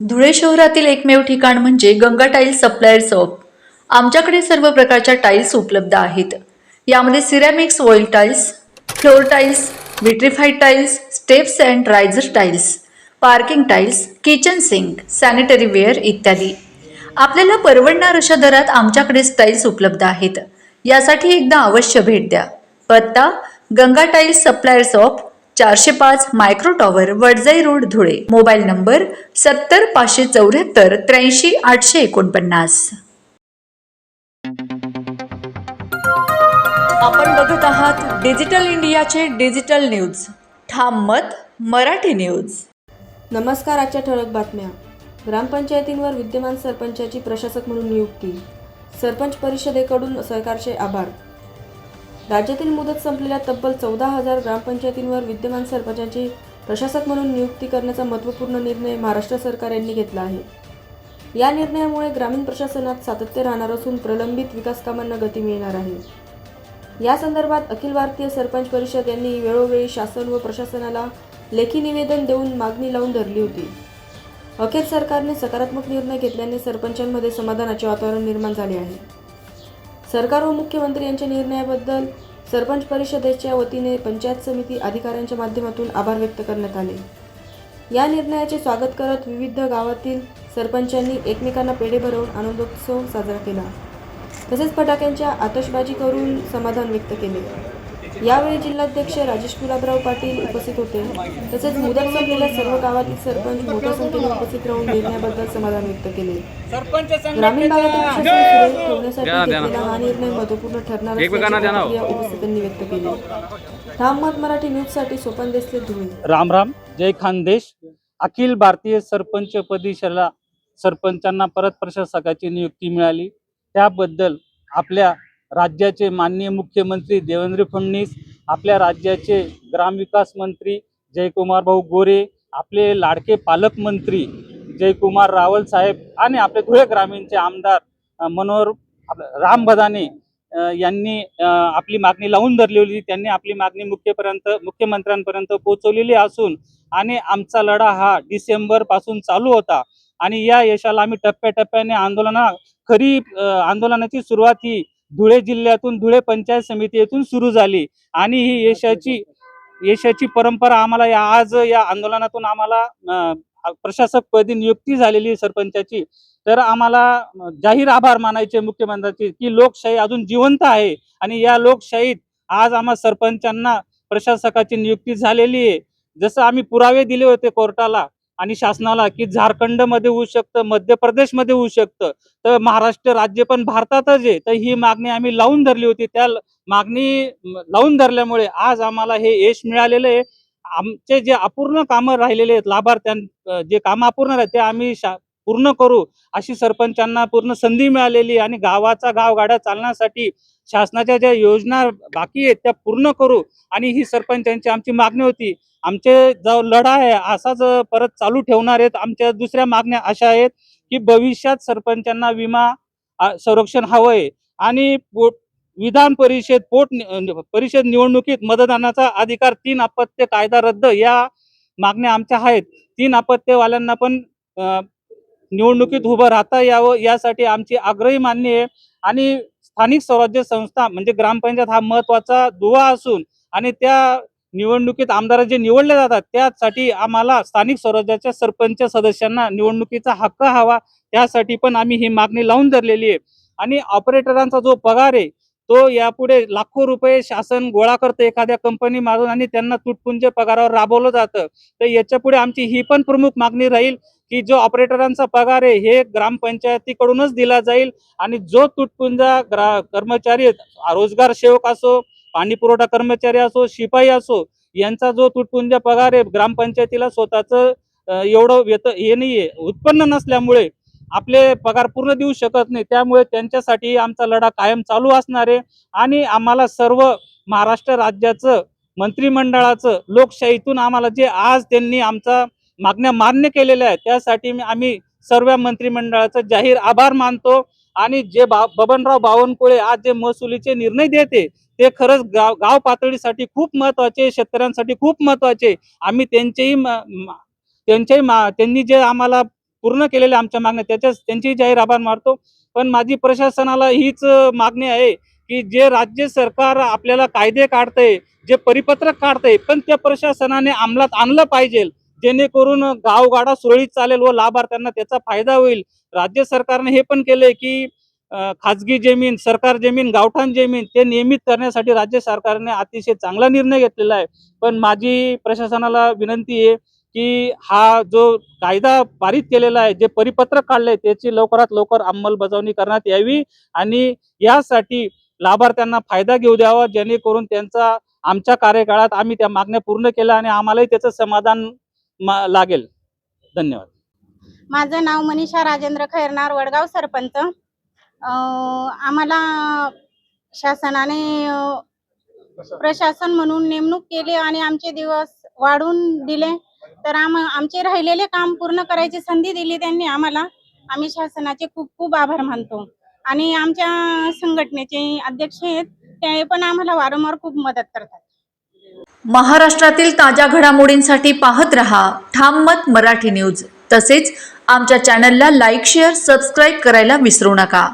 धुळे शहरातील एकमेव ठिकाण म्हणजे गंगा टाइल्स सप्लायर शॉप. आमच्याकडे सर्व प्रकारच्या टाइल्स उपलब्ध आहेत. यामध्ये ceramics oil tiles, floor tiles, vitrified tiles, steps and riser tiles, parking tiles, kitchen sink, sanitary ware इत्यादी. आपल्याला परवडणार अशा दरात आमच्याकडे टाइल्स उपलब्ध आहेत. यासाठी एकदा अवश्य भेट द्या. पत्ता Ganga tiles supplier shop, 405 micro tower, Wadjai road, Dhule. Mobile number 70 574 83 849. आपण बघत आहात डिजिटल इंडियाचे डिजिटल न्यूज. ठाम मत मराठी न्यूज. नमस्कार. आजच्या ठळक बातम्या. ग्रामपंचायतींवर विद्यमान सरपंचाची प्रशासक म्हणून नियुक्ती. सरपंच परिषदेकडून सरकारचे आभार. राज्यातील मुदत संपलेल्या तब्बल 14,000 ग्रामपंचायतींवर विद्यमान सरपंचाची प्रशासक म्हणून नियुक्ती करण्याचा महत्त्वपूर्ण निर्णय महाराष्ट्र सरकार यांनी घेतला आहे. या निर्णयामुळे ग्रामीण प्रशासनात सातत्य राहणार असून प्रलंबित विकास कामांना गती मिळणार आहे. या संदर्भात अखिल भारतीय सरपंच परिषद यांनी वेळोवेळी शासन व प्रशासनाला लेखी निवेदन देऊन मागणी लावून धरली होती. अखेर सरकारने सकारात्मक निर्णय घेतल्याने सरपंचांमध्ये समाधानाचे वातावरण निर्माण झाले आहे. सरकार व मुख्यमंत्री यांच्या निर्णयाबद्दल सरपंच परिषदेच्या वतीने पंचायत समिती अधिकाऱ्यांच्या माध्यमातून आभार व्यक्त करण्यात आले. या निर्णयाचे स्वागत करत विविध गावातील सरपंचांनी एकमेकांना पेढे भरवून आनंदोत्सव साजरा केला. तसेच फटाक्यांच्या आतषबाजी करून समाधान व्यक्त केले. यावेळी जिल्हाध्यक्ष राजेश गुलाबराव पाटील उपस्थित होते. तसेच मुदत संपलेल्या सर्व गावातील सरपंच मोठ्या संख्येने उपस्थित राहून निर्णयाबद्दल समाधान व्यक्त केले. ग्रामीण भागातील प्रशासन सुरळीत ठेवण्यासाठी घेतलेला हा निर्णय महत्त्वपूर्ण ठरणार असल्याची उपस्थितांनी व्यक्त केली. ठाम मत मराठी न्यूजसाठी सोपान देसले, धुळे. राम राम, जय खानदेश. अखिल भारतीय सरपंच पदेशाला सरपंचांना परत प्रशासकाची नियुक्ती मिळाली. त्याबद्दल आपल्या राज्याचे माननीय मुख्यमंत्री देवेंद्र फडणवीस, आपल्या राज्याचे ग्रामविकास मंत्री जयकुमार भाऊ गोरे, आपले लाडके पालकमंत्री जयकुमार रावल साहेब आणि आपले धुळे ग्रामीणचे आमदार मनोहर राम बदाने यांनी आपली मागणी लावून धरली होती. त्यांनी आपली मागणी मुख्यमंत्र्यांपर्यंत पोहोचवलेली असून आणि आमचा लढा हा डिसेंबर पासून चालू होता आणि या यशाला आम्ही टप्प्याटप्प्याने खरी आंदोलनाची सुरुवात ही धुळे जिल्ह्यातून धुळे पंचायत समिती येथून सुरू झाली आणि ही यशाची परंपरा आम्हाला आज या आंदोलनातून आम्हाला प्रशासक पदी नियुक्ती झालेली सरपंचाची. तर आम्हाला जाहीर आभार मानायचे मुख्यमंत्र्यांचे की लोकशाही अजून जिवंत आहे आणि या लोकशाहीत आज आम्हा सरपंचांना प्रशासकाची नियुक्ती झालेली आहे. जसं आम्ही पुरावे दिले होते कोर्टाला आणि शासनाला की झारखंडमध्ये होऊ शकतं, मध्य प्रदेशमध्ये होऊ शकतं, तर महाराष्ट्र राज्य पण भारतातच आहे. तर ही मागणी आम्ही लावून धरली होती. त्या मागणी लावून धरल्यामुळे आज आम्हाला हे यश मिळालेलं आहे. आमचे जे अपूर्ण कामं राहिलेले आहेत, लाभार्थ्यां जे कामं अपूर्ण आहेत ते आम्ही पूर्ण करू अशी सरपंचांना पूर्ण संधी मिळालेली आणि गावाचा गावगाडा चालण्यासाठी शासनाच्या ज्या योजना बाकी आहेत त्या पूर्ण करू आणि ही सरपंचांची आमची मागणी होती. आमचे जो लढा आहे असाच परत चालू ठेवणार आहेत. आमच्या दुसऱ्या मागण्या अशा आहेत की भविष्यात सरपंचांना विमा संरक्षण हवंय आणि विधान परिषद निवडणुकीत मतदानाचा अधिकार, 3 अपत्य कायदा रद्द, या मागण्या आमच्या आहेत. 3 अपत्यवाल्यांना पण निवडणुकीत उभं राहता यावं यासाठी आमची आग्रही मागणी आहे. आणि स्थानिक स्वराज्य संस्था म्हणजे ग्रामपंचायत हा महत्वाचा दुवा असून आणि त्या निवडणुकीत आमदार जे निवडले जातात त्यासाठी आम्हाला स्थानिक स्वराज्याच्या सरपंच सदस्यांना निवडणुकीचा हक्क हवा. त्यासाठी पण आम्ही ही मागणी लावून धरलेली आहे. आणि ऑपरेटरांचा जो पगार आहे तो यापुढे लाखो रुपये शासन गोळा करतं एखाद्या कंपनी मारून आणि त्यांना तुटपुंजे पगारावर राबवलं जातं. तर याच्या पुढे आमची ही पण प्रमुख मागणी राहील की जो ऑपरेटरांचा पगार आहे हे ग्रामपंचायतीकडूनच दिला जाईल आणि जो तुटपुंजा कर्मचारी, रोजगार सेवक असो, पाणी पुरवठा कर्मचारी असो, शिपाई असो, यांचा जो तुटपुंजा पगार आहे ग्रामपंचायतीला स्वतःच एवढं हे नाहीये, उत्पन्न नसल्यामुळे आपले पगार पूर्ण देऊ शकत नाही. त्यामुळे त्यांच्यासाठी आमचा लढा कायम चालू असणार आहे आणि आम्हाला सर्व महाराष्ट्र राज्याचं मंत्रिमंडळाचं लोकशाहीतून आम्हाला जे आज त्यांनी आमचा मागण्या मान्य केलेल्या आहेत त्यासाठी आम्ही सर्व मंत्रिमंडळाचा जाहीर आभार मानतो. आणि जे बबनराव बावनकुळे आज जे महसुलीचे निर्णय देते ते खरंच गाव पातळीसाठी खूप महत्वाचे, शेतकऱ्यांसाठी खूप महत्वाचे. आम्ही त्यांनी जे आम्हाला पूर्ण केलेल्या आमच्या मागण्या त्यांची जाहीर आभार मानतो. पण माझी प्रशासनाला हीच मागणी आहे की जे राज्य सरकार आपल्याला कायदे काढतंय, जे परिपत्रक काढतंय, पण त्या प्रशासनाने अंमलात आणलं पाहिजे, जेणेकरून गावगाडा सुरळीत चालेल व लाभार्थ्यांना त्याचा फायदा होईल. राज्य सरकारने हे पण केलंय की खाजगी जमीन, सरकार जमीन, गावठाण जमीन ते नियमित करण्यासाठी राज्य सरकारने अतिशय चांगला निर्णय घेतलेला आहे. पण माझी प्रशासनाला विनंती आहे की हा जो कायदा पारित केलेला आहे, जे परिपत्रक काढलंय, त्याची लवकरात लवकर अंमलबजावणी करण्यात यावी आणि यासाठी लाभार्थ्यांना फायदा घेऊ द्यावा, जेणेकरून त्यांचा आमच्या कार्यकाळात आम्ही त्या मागण्या पूर्ण केल्या आणि आम्हालाही त्याचं समाधान लागेल. धन्यवाद. माझं नाव मनीषा राजेंद्र खैरनार, वडगाव सरपंच. आम्हाला शासनाने प्रशासन म्हणून नेमणूक केली आणि आमचे दिवस वाढवून दिले. तर आमचे राहिलेले काम पूर्ण करायची संधी दिली त्यांनी आम्हाला. आम्ही शासनाचे खूप खूप आभार मानतो. आणि आमच्या संघटनेचे अध्यक्ष आहेत, ते पण आम्हाला वारंवार खूप मदत करतात. महाराष्ट्रातील ताज्या घडामोडींसाठी पाहत रहा ठाम मत मराठी न्यूज. तसेच आमच्या चॅनलला लाईक, शेअर, सबस्क्राईब करायला विसरू नका.